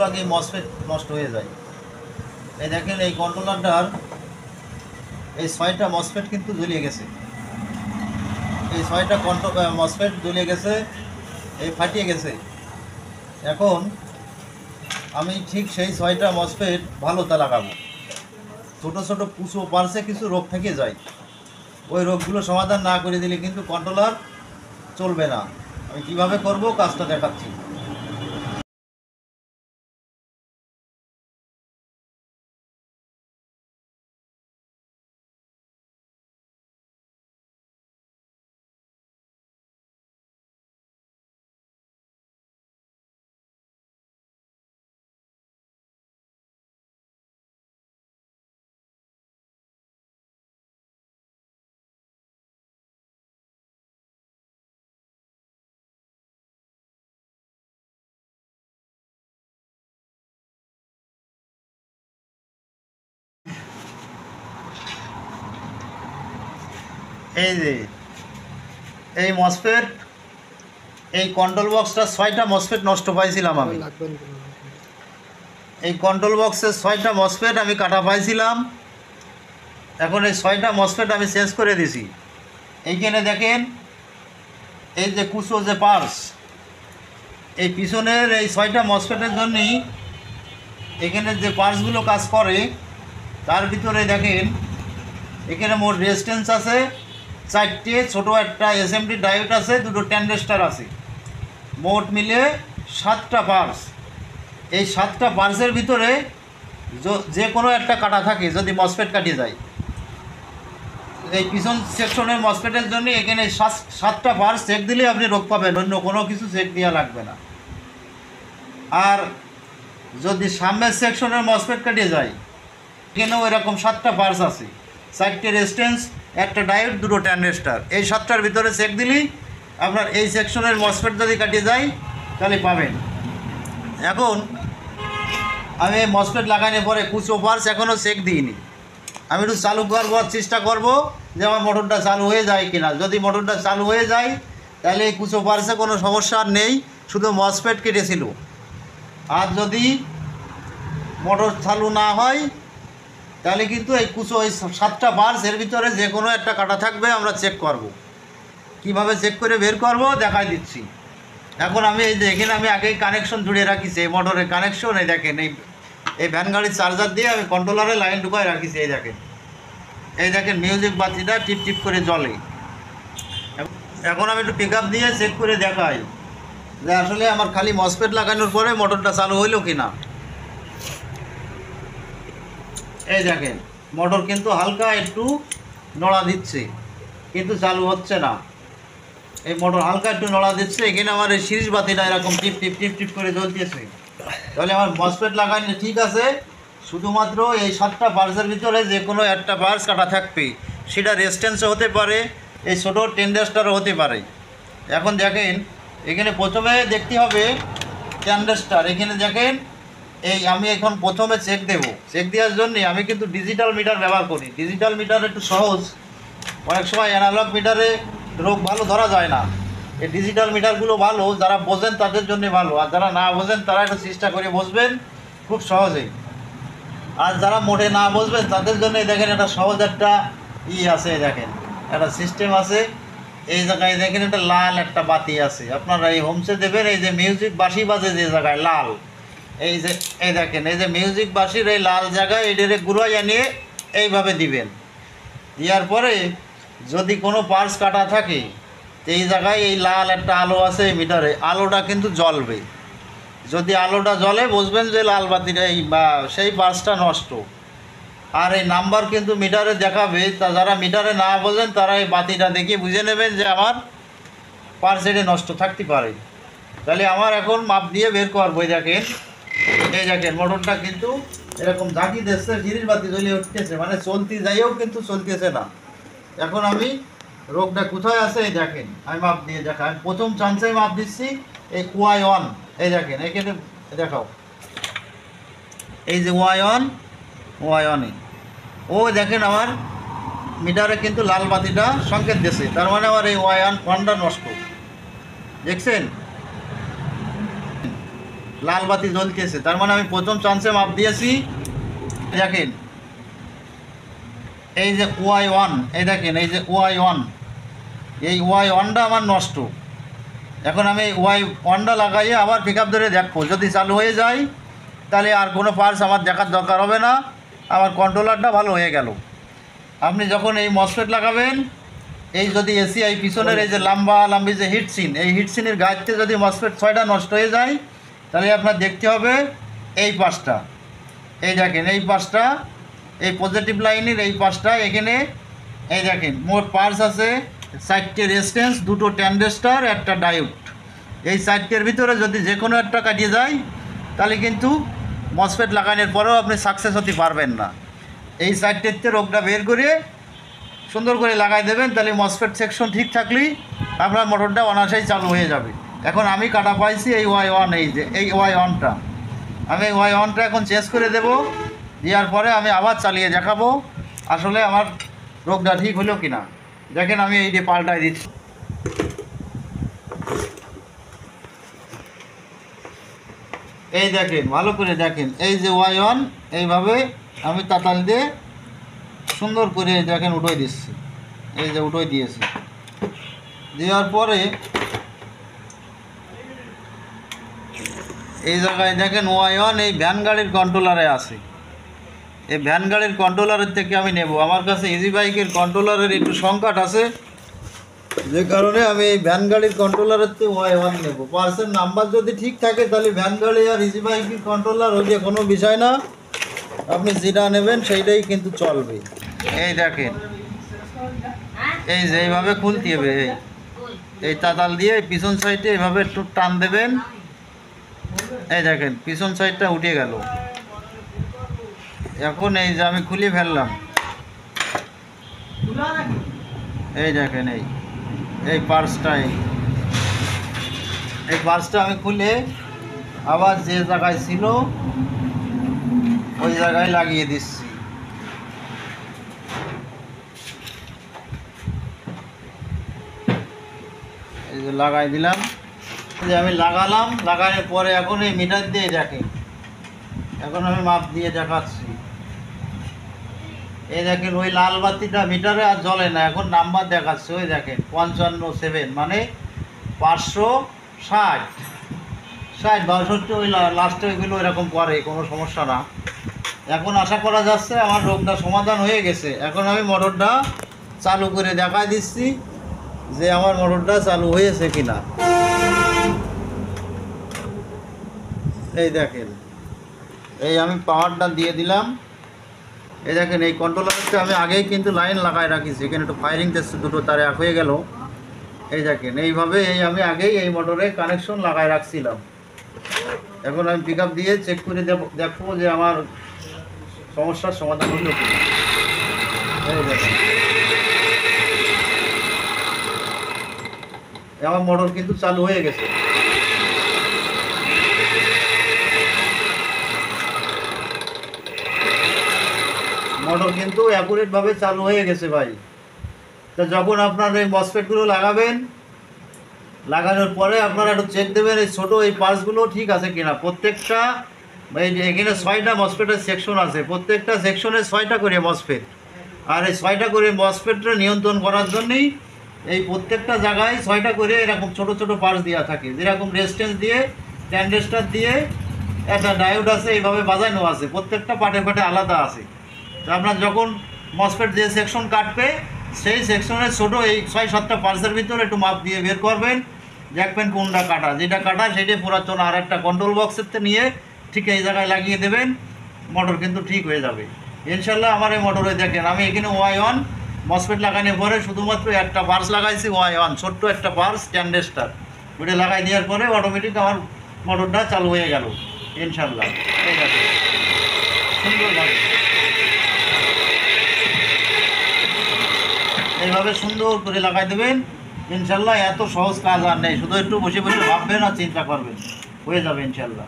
আগে মসফেট নষ্ট হয়ে যায়। এই দেখেন এই কন্ট্রোলারটার এই 6টা মসফেট কিন্তু জ্বলিয়ে গেছে। এই 6টা মসফেট জ্বলিয়ে গেছে, এই ফাটিয়ে গেছে। এখন আমি ঠিক সেই 6টা মসফেট ভালোটা লাগাবো। ছোটো ছোটো পুষো পার্সে কিছু রোগ থেকে যায়, ওই রোগগুলো সমাধান না করে দিলে কিন্তু কন্ট্রোলার চলবে না। আমি কীভাবে করব কাজটা দেখাচ্ছি। এই যে এই মসফেট, এই কন্ট্রোল বক্সটা 6টা মসফেট নষ্ট পাইছিলাম আমি। এই কন্ট্রোল বক্সের 6টা মসফেট আমি কাটা পাইছিলাম। এখন এই 6টা মসফেট আমি চেঞ্জ করে দিছি। এইখানে দেখেন এই যে কুচো যে পার্স, এই পিছনের এই 6টা মসফেটের জন্যই এখানে যে পার্সগুলো কাজ করে, তার ভিতরে দেখেন এখানে মোট রেজিস্ট্যান্স আছে 4টে, ছোটো একটা এসএমডি ডায়োড আছে, 2টো ট্যানডেস্টার আছে, মোট মিলে 7টা পার্স। এই 7টা পার্সের ভিতরে যে কোনো একটা কাটা থাকে, যদি মসফেট কাটে যায়, এই পিছন সেকশনের মসফেটের জন্য এখানে 7টা পার্স চেক দিলে আপনি রোগ পাবেন, অন্য কোনো কিছু চেক দেওয়া লাগবে না। আর যদি সামনের সেকশনের মসফেট কাটে যায়, এখানেও এরকম 7টা পার্স আছে, 4টে রেজিস্ট্যান্স, একটা ডায়োড, 2টো ট্যানডেস্টার। এই 7টার ভিতরে চেক দিলেই আপনার এই সেকশনের মসফেট যদি কাটে যায় তাহলে পাবেন। এখন আমি এই মসফেট লাগানোর পরে কুচো পার্স এখনও চেক দিইনি। আমি একটু চালু করবার চেষ্টা করব যে আমার মোটরটা চালু হয়ে যায় কিনা। যদি মোটরটা চালু হয়ে যায় তাহলে এই কুচো পার্সে কোনো সমস্যা আর নেই, শুধু মসফেট কেটেছিল। আর যদি মোটর চালু না হয় তাহলে কিন্তু এই কুচো, এই 7টা পার্স এর ভিতরে যে কোনো একটা কাটা থাকবে, আমরা চেক করব। কিভাবে চেক করে বের করব দেখাই দিচ্ছি। এখন আমি এই যে এখানে আমি আগেই কানেকশন জুড়ে রাখিছি, এই মোটরের কানেকশন। এই দেখেন এই ভ্যান গাড়ির চার্জার দিয়ে আমি কন্ট্রোলারে লাইন ঢুকায় রাখিছি। এই দেখেন মিউজিক বাতিটা টিপ টিপ করে জ্বলে। এখন আমি একটু পিক আপ দিয়ে চেক করে দেখাই যে আসলে আমার খালি মসফেট লাগানোর পরে মোটরটা চালু হইল কি না। এই দেখেন মোটর কিন্তু হালকা একটু নড়া দিচ্ছে, কিন্তু চালু হচ্ছে না। এই মোটর হালকা একটু নড়া দিচ্ছে, এখানে আমার এই সিরিজ বাতিটা এরকম টিপ টিপ টিপ টিপ করে জ্বলতেছে। তাহলে আমার মসফেট লাগানো ঠিক আছে। শুধুমাত্র এই 7টা পার্সের ভিতরে যে কোনো একটা পার্স কাটা থাকবে, সেটা রেজিস্ট্যান্সও হতে পারে, এই ছোটো ট্যানডেস্টারও হতে পারে। এখন দেখেন এখানে প্রথমে দেখতে হবে ট্যানডেস্টার। এখানে দেখেন এই আমি এখন প্রথমে চেক দেব। চেক দেওয়ার জন্যে আমি কিন্তু ডিজিটাল মিটার ব্যবহার করি। ডিজিটাল মিটার একটু সহজ, অনেক সময় অ্যানালগ মিটারে রোগ ভালো ধরা যায় না। এই ডিজিটাল মিটারগুলো ভালো, যারা বোঝেন তাদের জন্য ভালো, আর যারা না বোঝেন তারা একটু চেষ্টা করে বুঝবেন খুব সহজেই। আর যারা মোটে না বুঝবেন তাদের জন্য দেখেন একটা সহজ একটা আছে, দেখেন একটা সিস্টেম আছে। এই জায়গায় দেখেন একটা লাল একটা বাতি আছে, আপনারা এই হোমসে দেবেন। এই যে মিউজিক বাঁশি বাজে যে জায়গায় লাল, এই যে এই দেখেন এই যে মিউজিক বাঁশির এই লাল জায়গায় এটারে ঘুরাইয়া নিয়ে এইভাবে দিবেন। দেওয়ার পরে যদি কোনো পার্স কাটা থাকে, এই জায়গায় এই লাল একটা আলো আছে এই মিটারে, আলোটা কিন্তু জ্বলবে। যদি আলোটা জ্বলে বুঝবেন যে লাল বাতিটা এই বা সেই পার্সটা নষ্ট। আর এই নাম্বার কিন্তু মিটারে দেখাবে, তা যারা মিটারে না বোঝেন তারা এই বাতিটা দেখে বুঝে নেবেন যে আমার পার্স এটা নষ্ট থাকতে পারে। তাহলে আমার এখন মাপ দিয়ে বের করবো। দেখেন এই দেখেন মোটরটা কিন্তু এরকম ঝাঁকি দিচ্ছে, সিরিজ বাতি জ্বলে উঠতেছে, মানে চলতে যাইও কিন্তু চলতেছে না। এখন আমি রোগটা কোথায় আছে এই দেখেন আমি মাপ দিয়ে দেখাই। আমি প্রথম চান্সেই মাপ দিচ্ছি এই Y1। এই দেখেন এখানে দেখাও, এই যে Y1 ও দেখেন আমার মিটারে কিন্তু লাল বাতিটা সংকেত দিয়েছে, তার মানে আমার এই Y1টা নষ্ট। দেখছেন লাল বাতি জ্বলতেছে, তার মানে আমি প্রথম চান্সে মাপ দিয়েছি। দেখেন এই যে Y1, এই দেখেন এই যে Y1, এই Y1টা আমার নষ্ট। এখন আমি Y1টা লাগাইয়ে আবার পিক আপ ধরে দেখবো, যদি চালু হয়ে যায় তাহলে আর কোনো পার্টস আমার দেখার দরকার হবে না, আমার কন্ট্রোলারটা ভালো হয়ে গেল। আপনি যখন এই মসফেট লাগাবেন, এই যদি এসিআই পিছনের এই যে লম্বি যে হিটসিন, এই হিটসিনের গাছতে যদি মসফেট 6টা নষ্ট হয়ে যায়, তাহলে আপনার দেখতে হবে এই পাশটা, এই দেখেন এই পাশটা, এই পজিটিভ লাইনের এই পাশটা, এখানে এই দেখেন মোট পার্টস আছে 4টে রেজিস্ট্যান্স, 2টো ট্যান্ডেস্টার, একটা ডায়োড। এই 4টের ভিতরে যদি যে কোনো একটা কাটিয়ে যায় তাহলে কিন্তু মসফেট লাগানোর পরেও আপনি সাকসেস হতে পারবেন না। এই 4টেতে রোগটা বের করে সুন্দর করে লাগাই দেবেন, তাহলে মসফেট সেকশন ঠিক থাকলেই আপনার মোটরটা অনায়াসেই চালু হয়ে যাবে। এখন আমি কাটা পাইছি এই Y1, এই যে এই Y1টা, আমি এই Y1টা এখন চেঞ্জ করে দেব, দেওয়ার পরে আমি আবার চালিয়ে দেখাবো আসলে আমার রোগটা ঠিক হলো কি না। দেখেন আমি এই যে পাল্টাই দিচ্ছি, এই দেখেন ভালো করে দেখেন, এই যে Y1 এইভাবে আমি তাতাল দিয়ে সুন্দর করে দেখেন উঠোই দিচ্ছি, এই যে উঠোই দিয়েছি। দেওয়ার পরে এই জায়গায় দেখেন Y1 এই ভ্যান গাড়ির কন্ট্রোলারে আছে, এই ভ্যান গাড়ির কন্ট্রোলারের থেকে আমি নেব। আমার কাছে ইজি বাইকের কন্ট্রোলারের একটু সংকট আছে, যে কারণে আমি এই ভ্যান গাড়ির কন্ট্রোলারের থেকে Y1 নেব। পার্সের নাম্বার যদি ঠিক থাকে তাহলে ভ্যান গাড়ি আর ইজি বাইকের কন্ট্রোলার ওইটা কোনো বিষয় না, আপনি যেটা নেবেন সেইটাই কিন্তু চলবে। এই দেখেন এই যে এইভাবে খুলতে হবে, এই তাতাল দিয়ে পিছন সাইডে এইভাবে একটু টান দেবেন, এই দেখেন পিছন সাইডটা উঠে গেল। এখন এই যে আমি খুলে ফেললাম, এই দেখেন এই পার্সটা, এই পার্সটা আমি খুলে আবার যে জায়গায় ছিল ওই জায়গায় লাগিয়ে দিচ্ছি। এই যে লাগাই দিলাম, যে আমি লাগালাম, লাগানোর পরে এখন এই মিটার দিয়ে দেখেন, এখন আমি মাপ দিয়ে দেখাচ্ছি। এই দেখেন ওই লাল বাতিটা মিটারে আর জ্বলে না, এখন নাম্বার দেখাচ্ছে, ওই দেখেন 55.7 মানে 560, 62 ওই লাস্টে ওইগুলো এরকম করে, কোনো সমস্যা না। এখন আশা করা যাচ্ছে আমার রোগটা সমাধান হয়ে গেছে। এখন আমি মোটরটা চালু করে দেখাই দিচ্ছি যে আমার মোটরটা চালু হয়েছে কিনা। এই দেখেন এই আমি পাওয়ারটা দিয়ে দিলাম, এই দেখেন এই কন্ট্রোলারটা আমি আগেই কিন্তু লাইন লাগাই রাখিছি, এখানে একটু ফায়ারিং টেস্ট 2টো তারে এক হয়ে গেল। এই দেখেন এইভাবে আমি আগেই এই মোটরে কানেকশন লাগাই রাখছিলাম। এখন আমি পিক আপ দিয়ে চেক করে দেখবো যে আমার সমস্যার সমাধান হলো কি। এই দেখেন আমার মোটর কিন্তু চালু হয়ে গেছে। মোটর কিন্তু অ্যাকুরেটভাবে চালু হয়ে গেছে ভাই। তো যখন আপনার এই মসফেটগুলো লাগাবেন, লাগানোর পরে আপনারা একটু চেক দেবেন এই ছোটো এই পার্টসগুলো ঠিক আছে কিনা। প্রত্যেকটা এখানে 6টা মসফেটের সেকশন আছে, প্রত্যেকটা সেকশনে 6টা করে মসফেট, আর এই 6টা করে মসফেটটা নিয়ন্ত্রণ করার জন্যই এই প্রত্যেকটা জায়গায় 6টা করে এরকম ছোট ছোট পার্টস দেওয়া থাকে, যেরকম রেজিস্ট্যান্স দিয়ে, ট্যান্ডেস্টার দিয়ে, একটা ডায়োড আছে, এইভাবে বাজানো আছে, প্রত্যেকটা পার্টে পার্টে আলাদা আছে। তো আপনার যখন মসফেট যে সেকশন কাটবে সেই সেকশনের ছোটো এই 6-7টা পার্টসের ভিতরে একটু মাপ দিয়ে বের করবেন, দেখবেন কোনটা কাটা, যেটা কাটা সেটাই পুরাতন আর একটা কন্ট্রোল বক্সের নিয়ে ঠিক এই জায়গায় লাগিয়ে দেবেন, মোটর কিন্তু ঠিক হয়ে যাবে ইনশাল্লাহ। আমার এই মোটরে দেখেন আমি এখানে Y1 মসফেট লাগানোর পরে শুধুমাত্র একটা পার্স লাগাইছি, Y1 ছোট্ট একটা পার্স ট্যান্ডেস্টার, ওইটা লাগাই দেওয়ার পরে অটোমেটিক আমার মোটরটা চালু হয়ে গেল ইনশাল্লাহ। ঠিক আছে, সুন্দরভাবে এইভাবে সুন্দর করে লাগাই দেবেন ইনশাল্লাহ। এত সহজ কাজ আর নেই, শুধু একটু বসে বসে ভাববেন আর চিন্তা করবেন, হয়ে যাবে ইনশাল্লাহ।